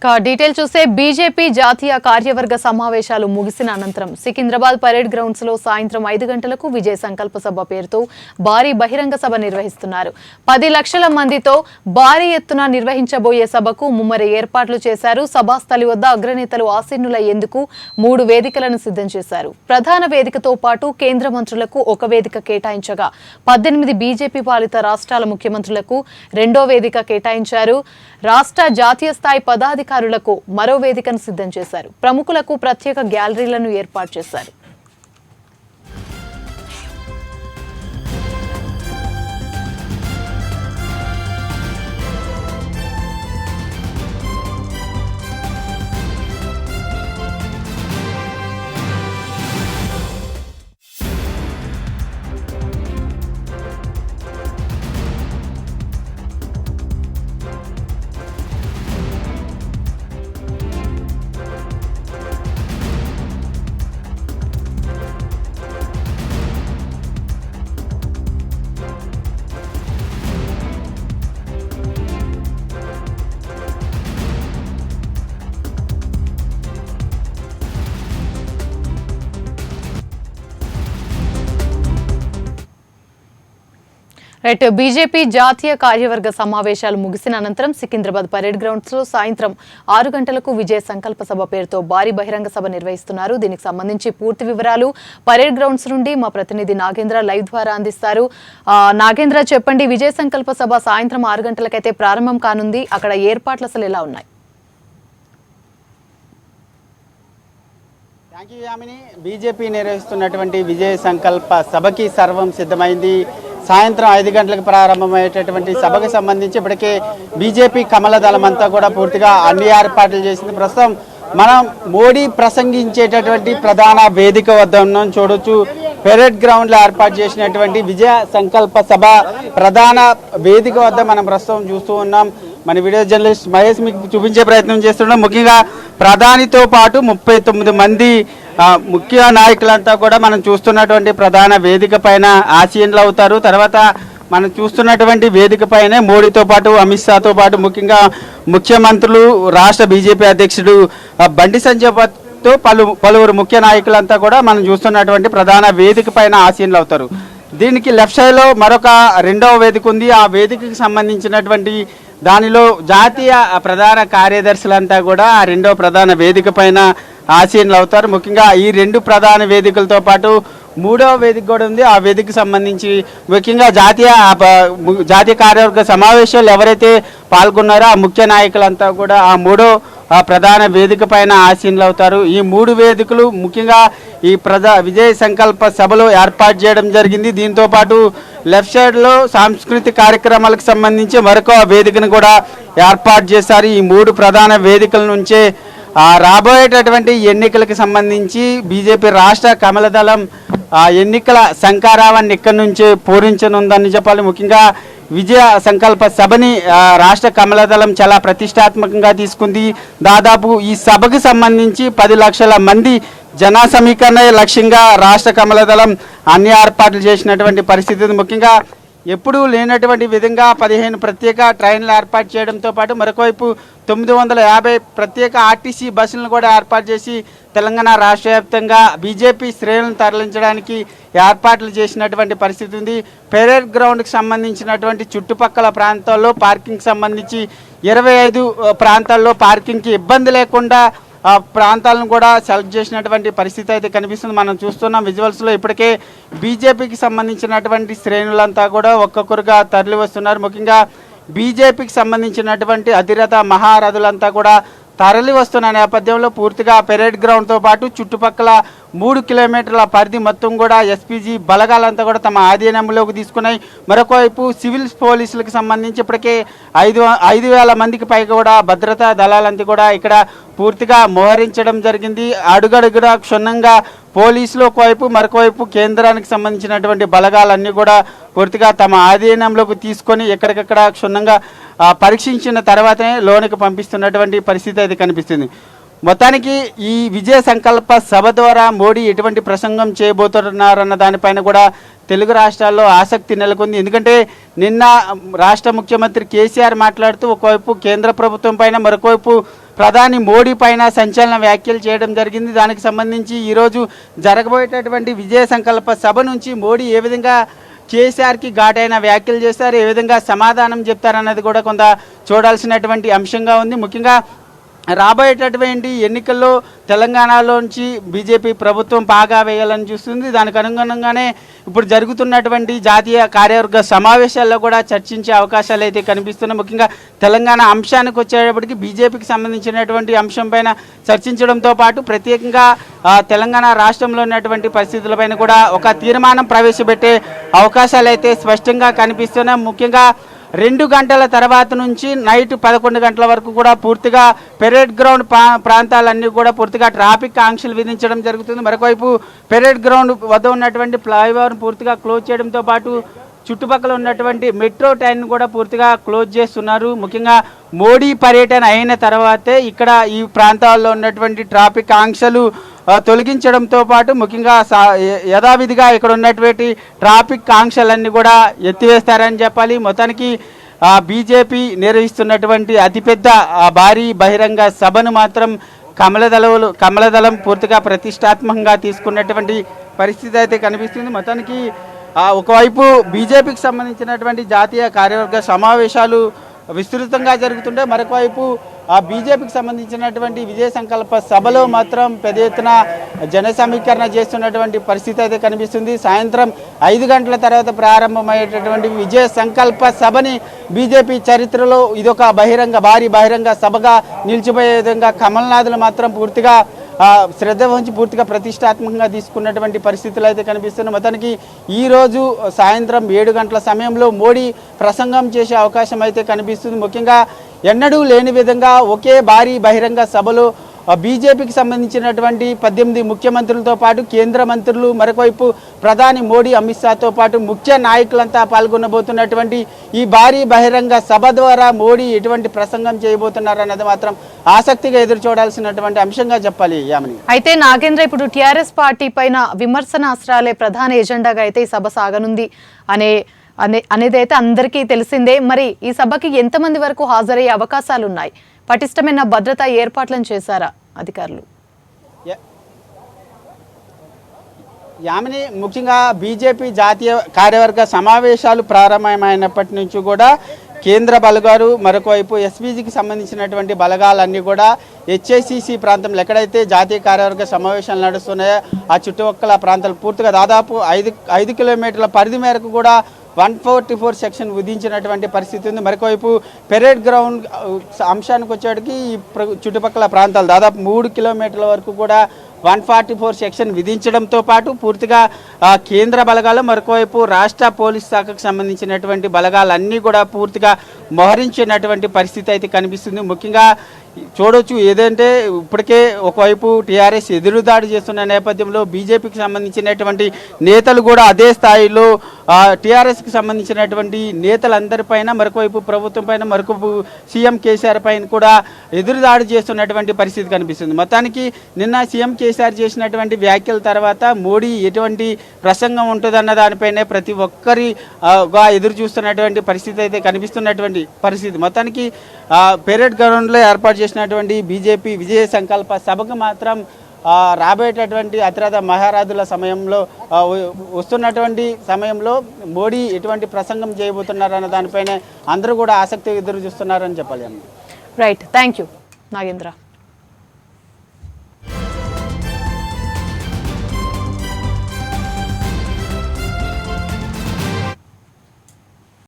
Detail చూస్తే BJP జాతీయ కార్యవర్గ సమావేశాలు ముగిసిన అనంతరం సికింద్రాబాద్ పరేడ్ గ్రౌండ్స్ లో సాయంత్రం 5 గంటలకు విజయ సంకల్ప సభ పేరుతో భారీ బహిరంగ సభ నిర్వహిస్తున్నారు. 10 లక్షల మందితో భారీ ఎత్తున నిర్వహించబోయే సభకు ముమ్మర ఏర్పాట్లు చేశారు. సభాస్థలి వద్ద అగ్రనేతలు ఆసీనులయ్యేందుకు 3 వేదికలను సిద్ధం చేశారు. ప్రధాన వేదికతో పాటు కేంద్ర మంత్రులకు ఒక వేదిక కేటాయించగా 18 బీజేపీ పాలిత రాష్ట్రాల ముఖ్యమంత్రులకు రెండో వేదిక కేటాయించారు. రాష్ట్ర జాతీయ స్థాయి పదాధికారులకు మరో వేదికను సిద్ధం చేశారు. ప్రముఖులకు ప్రత్యేక గ్యాలరీలను ఏర్పాటు చేశారు. బీజేపీ జాతీయ కార్యవర్గ సమావేశాలు ముగిసిన అనంతరం సికింద్రాబాద్ పరేడ్ గ్రౌండ్స్ లో సాయంత్రం 6 గంటలకు విజయ సంకల్ప సభ పేరుతో భారీ బహిరంగ సభ నిర్వహిస్తున్నారు. దీనికి సంబంధించి పూర్తి వివరాలు పరేడ్ గ్రౌండ్స్ నుండి మా ప్రతినిధి నాగేంద్ర లైవ్ ద్వారా అందిస్తారు. నాగేంద్ర, చెప్పండి, విజయ సంకల్ప సభ సాయంత్రం 6 గంటలకైతే ప్రారంభం కానుంది. అక్కడ ఏర్పాట్లు అసలు ఎలా ఉన్నాయి? బీజేపీ నిర్వహిస్తున్నటువంటి విజయ సంకల్ప సభకి సర్వం సిద్ధమైంది. సాయంత్రం 5 గంటలకు ప్రారంభమయ్యేటటువంటి సభకు సంబంధించి ఇప్పటికే బీజేపీ కమల దళం అంతా కూడా పూర్తిగా అన్ని ఏర్పాట్లు చేసింది. ప్రస్తుతం మనం మోడీ ప్రసంగించేటటువంటి ప్రధాన వేదిక వద్ద ఉన్నాం. చూడొచ్చు, పెరేడ్ గ్రౌండ్ లో ఏర్పాటు చేసినటువంటి విజయ సంకల్ప సభ ప్రధాన వేదిక వద్ద మనం ప్రస్తుతం చూస్తూ ఉన్నాం. మన వీడియో జర్నలిస్ట్ మహేష్ మీకు చూపించే ప్రయత్నం చేస్తున్నాం. ముఖ్యంగా ప్రధానితో పాటు 39 మంది ముఖ్య నాయకులంతా కూడా మనం చూస్తున్నటువంటి ప్రధాన వేదిక పైన ఆసీనులు అవుతారు. తర్వాత మనం చూస్తున్నటువంటి వేదిక పైనే మోడీతో పాటు అమిత్ షాతో పాటు ముఖ్యంగా ముఖ్యమంత్రులు, రాష్ట్ర బీజేపీ అధ్యక్షుడు బండి సంజయ్తో పలువురు ముఖ్య నాయకులంతా కూడా మనం చూస్తున్నటువంటి ప్రధాన వేదిక పైన ఆసీనులు అవుతారు. దీనికి లెఫ్ట్ సైడ్ లో మరొక రెండవ వేదిక ఉంది. ఆ వేదికకి సంబంధించినటువంటి దానిలో జాతీయ ప్రధాన కార్యదర్శులంతా కూడా ఆ రెండవ ప్రధాన వేదిక పైన ఆసీనులు అవుతారు. ముఖ్యంగా ఈ 2 ప్రధాన వేదికలతో పాటు 3వ వేదిక కూడా ఉంది. ఆ వేదికకు సంబంధించి ముఖ్యంగా జాతీయ కార్యవర్గ సమావేశాలు ఎవరైతే పాల్గొన్నారో ఆ ముఖ్య నాయకులంతా కూడా ఆ 3వ ప్రధాన వేదిక పైన ఆసీనులు అవుతారు. ఈ 3 వేదికలు ముఖ్యంగా ఈ విజయ సంకల్ప సభలో ఏర్పాటు చేయడం జరిగింది. దీంతో పాటు లెఫ్ట్ సైడ్ లో సాంస్కృతిక కార్యక్రమాలకు సంబంధించి మరొక వేదికను కూడా ఏర్పాటు చేశారు. ఈ 3 ప్రధాన వేదికల నుంచే రాబోయేటటువంటి ఎన్నికలకు సంబంధించి బీజేపీ రాష్ట్ర కమలదళం ఎన్నికల శంఖారావాన్ని ఇక్కడి నుంచే పూరించనుందని చెప్పాలి. ముఖ్యంగా విజయ సంకల్ప సభని రాష్ట్ర కమలదళం చాలా ప్రతిష్టాత్మకంగా తీసుకుంది. దాదాపు ఈ సభకు సంబంధించి 10 లక్షల మంది జన సమీకరణ లక్ష్యంగా రాష్ట్ర కమలదళం అన్ని ఏర్పాట్లు చేసినటువంటి పరిస్థితి. ముఖ్యంగా ఎప్పుడూ లేనటువంటి విధంగా 15 ప్రత్యేక ట్రైన్లు ఏర్పాటు చేయడంతో పాటు మరొకవైపు 950 ప్రత్యేక ఆర్టీసీ బస్సులను కూడా ఏర్పాటు చేసి తెలంగాణ రాష్ట్ర వ్యాప్తంగా బీజేపీ శ్రేణులను తరలించడానికి ఏర్పాట్లు చేసినటువంటి పరిస్థితి ఉంది. పెరేడ్ గ్రౌండ్కి సంబంధించినటువంటి చుట్టుపక్కల ప్రాంతాల్లో పార్కింగ్ సంబంధించి 25 ప్రాంతాల్లో పార్కింగ్కి ఇబ్బంది లేకుండా ప్రాంతాలను కూడా సెలెక్ట్ చేసినటువంటి పరిస్థితి అయితే కనిపిస్తుంది. మనం చూస్తున్నాం విజువల్స్లో ఇప్పటికే బీజేపీకి సంబంధించినటువంటి శ్రేణులంతా కూడా ఒక్కొక్కరుగా తరలి వస్తున్నారు. ముఖ్యంగా బీజేపీకి సంబంధించినటువంటి అధిరథ మహారథులంతా కూడా తరలి వస్తున్న నేపథ్యంలో పూర్తిగా పెరేడ్ గ్రౌండ్తో పాటు చుట్టుపక్కల 3 కిలోమీటర్ల పరిధి మొత్తం కూడా ఎస్పీజీ బలగాలంతా కూడా తమ ఆధీనంలోకి తీసుకున్నాయి. మరొకవైపు సివిల్ పోలీసులకు సంబంధించి ఇప్పటికే 5,000 మందికి పైగా కూడా భద్రతా దళాలంతా కూడా ఇక్కడ పూర్తిగా మోహరించడం జరిగింది. అడుగడుగుడా క్షుణ్ణంగా పోలీసులు ఒకవైపు, మరొకవైపు కేంద్రానికి సంబంధించినటువంటి బలగాలన్నీ కూడా పూర్తిగా తమ ఆధీనంలోకి తీసుకొని ఎక్కడికక్కడ క్షుణ్ణంగా పరీక్షించిన తర్వాతనే లోనికి పంపిస్తున్నటువంటి పరిస్థితి అయితే కనిపిస్తుంది. మొత్తానికి ఈ విజయ సంకల్ప సభ ద్వారా మోడీ ఎటువంటి ప్రసంగం చేయబోతున్నారన్న దానిపైన కూడా తెలుగు రాష్ట్రాల్లో ఆసక్తి నెలకొంది. ఎందుకంటే నిన్న రాష్ట్ర ముఖ్యమంత్రి కేసీఆర్ మాట్లాడుతూ ఒకవైపు కేంద్ర ప్రభుత్వం పైన, మరొకవైపు ప్రధాని మోడీ పైన సంచలన వ్యాఖ్యలు చేయడం జరిగింది. దానికి సంబంధించి ఈరోజు జరగబోయేటటువంటి విజయ సంకల్ప సభ నుంచి మోడీ ఏ విధంగా కేసీఆర్కి ఘాటైన వ్యాఖ్యలు చేస్తారు, ఏ విధంగా సమాధానం చెప్తారన్నది కూడా కొంత చూడాల్సినటువంటి అంశంగా ఉంది. ముఖ్యంగా రాబోయేటటువంటి ఎన్నికల్లో తెలంగాణలోంచి బీజేపీ ప్రభుత్వం పాగా వేయాలని చూస్తుంది. దానికి అనుగుణంగానే ఇప్పుడు జరుగుతున్నటువంటి జాతీయ కార్యవర్గ సమావేశాల్లో కూడా చర్చించే అవకాశాలు అయితే కనిపిస్తున్నాయి. ముఖ్యంగా తెలంగాణ అంశానికి వచ్చేటప్పటికి బీజేపీకి సంబంధించినటువంటి అంశం పైన చర్చించడంతో పాటు ప్రత్యేకంగా తెలంగాణ రాష్ట్రంలో ఉన్నటువంటి పరిస్థితులపైన కూడా ఒక తీర్మానం ప్రవేశపెట్టే అవకాశాలు అయితే స్పష్టంగా కనిపిస్తున్నాయి. ముఖ్యంగా 2 గంటల తర్వాత నుంచి నైట్ 11 గంటల వరకు కూడా పూర్తిగా పెరేడ్ గ్రౌండ్ ప్రాంతాలన్నీ కూడా పూర్తిగా ట్రాఫిక్ ఆంక్షలు విధించడం జరుగుతుంది. మరొకవైపు పెరేడ్ గ్రౌండ్ వద్ద ఉన్నటువంటి ఫ్లైఓవర్ను పూర్తిగా క్లోజ్ చేయడంతో పాటు చుట్టుపక్కల ఉన్నటువంటి మెట్రో ట్రైన్ కూడా పూర్తిగా క్లోజ్ చేస్తున్నారు. ముఖ్యంగా మోడీ పర్యటన అయిన తర్వాతే ఇక్కడ ఈ ప్రాంతాల్లో ఉన్నటువంటి ట్రాఫిక్ ఆంక్షలు తొలగించడంతో పాటు ముఖ్యంగా యథావిధిగా ఇక్కడ ఉన్నటువంటి ట్రాఫిక్ ఆంక్షలన్నీ కూడా ఎత్తివేస్తారని చెప్పాలి. మొత్తానికి బీజేపీ నిర్వహిస్తున్నటువంటి అతిపెద్ద భారీ బహిరంగ సభను మాత్రం కమలదళం పూర్తిగా ప్రతిష్టాత్మకంగా తీసుకున్నటువంటి పరిస్థితి అయితే కనిపిస్తుంది. మొత్తానికి ఒకవైపు బీజేపీకి సంబంధించినటువంటి జాతీయ కార్యవర్గ సమావేశాలు విస్తృతంగా జరుగుతుంటే మరొకవైపు బీజేపీకి సంబంధించినటువంటి విజయ సంకల్ప సభలో మాత్రం పెద్ద ఎత్తున జన సమీకరణ చేస్తున్నటువంటి పరిస్థితి అయితే కనిపిస్తుంది. సాయంత్రం 5 గంటల తర్వాత ప్రారంభమయ్యేటటువంటి విజయ సంకల్ప సభని బీజేపీ చరిత్రలో ఇదొక భారీ బహిరంగ సభగా నిలిచిపోయే విధంగా కమల్నాథులు మాత్రం పూర్తిగా శ్రద్ధ వహించి పూర్తిగా ప్రతిష్టాత్మకంగా తీసుకున్నటువంటి పరిస్థితులు అయితే కనిపిస్తున్నాయి. మొత్తానికి ఈరోజు సాయంత్రం 7 గంటల సమయంలో మోడీ ప్రసంగం చేసే అవకాశం అయితే కనిపిస్తుంది. ముఖ్యంగా ఎన్నడూ లేని విధంగా ఒకే భారీ బహిరంగ సభలో బీజేపీకి సంబంధించినటువంటి 18 ముఖ్యమంత్రులతో పాటు కేంద్ర మంత్రులు, మరొకవైపు ప్రధాని మోడీ, అమిత్ షాతో పాటు ముఖ్య నాయకులంతా పాల్గొనబోతున్నటువంటి ఈ భారీ బహిరంగ సభ ద్వారా మోడీ ఎటువంటి ప్రసంగం చేయబోతున్నారన్నది మాత్రం ఆసక్తిగా ఎదురు చూడాల్సినటువంటి అంశంగా చెప్పాలి. యామిని, అయితే నాగేంద్ర, ఇప్పుడు టీఆర్ఎస్ పార్టీ పైన విమర్శనాస్త్రాలే ప్రధాన ఎజెండాగా అయితే ఈ సభ సాగనుంది అనేది అయితే అందరికీ తెలిసిందే. మరి ఈ సభకి ఎంతమంది వరకు హాజరయ్యే అవకాశాలు ఉన్నాయి? పటిష్టమైన భద్రతా ఏర్పాట్లను చేశారా అధికారులు? యామిని, ముఖ్యంగా బీజేపీ జాతీయ కార్యవర్గ సమావేశాలు ప్రారంభమైనప్పటి నుంచి కూడా కేంద్ర బలగాలు, మరొకవైపు ఎస్పీజీకి సంబంధించినటువంటి బలగాలన్నీ కూడా హెచ్ఐసిసి ప్రాంతంలో ఎక్కడైతే జాతీయ కార్యవర్గ సమావేశాలు నడుస్తున్నాయో ఆ చుట్టుపక్కల ప్రాంతాలు పూర్తిగా దాదాపు 5 కిలోమీటర్ల పరిధి మేరకు కూడా 144 సెక్షన్ విధించినటువంటి పరిస్థితి ఉంది. మరొకవైపు పెరేడ్ గ్రౌండ్ అంశానికి వచ్చేటికి ఈ చుట్టుపక్కల ప్రాంతాలు దాదాపు 3 కిలోమీటర్ల వరకు కూడా 144 సెక్షన్ విధించడంతో పాటు పూర్తిగా కేంద్ర బలగాలు, మరొకవైపు రాష్ట్ర పోలీస్ శాఖకు సంబంధించినటువంటి బలగాలన్నీ కూడా పూర్తిగా మోహరించినటువంటి పరిస్థితి అయితే కనిపిస్తుంది. ముఖ్యంగా చూడొచ్చు, ఏదంటే ఇప్పటికే ఒకవైపు టీఆర్ఎస్ ఎదురుదాడి చేస్తున్న నేపథ్యంలో బీజేపీకి సంబంధించినటువంటి నేతలు కూడా అదే స్థాయిలో టీఆర్ఎస్కి సంబంధించినటువంటి నేతలందరిపైన, మరొకవైపు ప్రభుత్వం పైన, మరొక సీఎం కేసీఆర్ పైన కూడా ఎదురుదాడి చేస్తున్నటువంటి పరిస్థితి కనిపిస్తుంది. మొత్తానికి నిన్న సీఎం కేసీఆర్ చేసినటువంటి వ్యాఖ్యల తర్వాత మోడీ ఎటువంటి ప్రసంగం ఉంటుందన్న దానిపైనే ప్రతి ఒక్కరిగా ఎదురు చూస్తున్నటువంటి పరిస్థితి అయితే కనిపిస్తున్నటువంటి పరిస్థితి. మొత్తానికి పెరేడ్ గ్రౌండ్లో ఏర్పాటు చేసినటువంటి బీజేపీ విజయ సంకల్ప సభకు మాత్రం రాబోయేటటువంటి అతిరథ మహారాజుల సమయంలో వస్తున్నటువంటి సమయంలో మోడీ ఎటువంటి ప్రసంగం చేయబోతున్నారన్న దానిపైన అందరూ కూడా ఆసక్తి ఎదురు చూస్తున్నారని చెప్పాలి. Right, thank you Nagendra.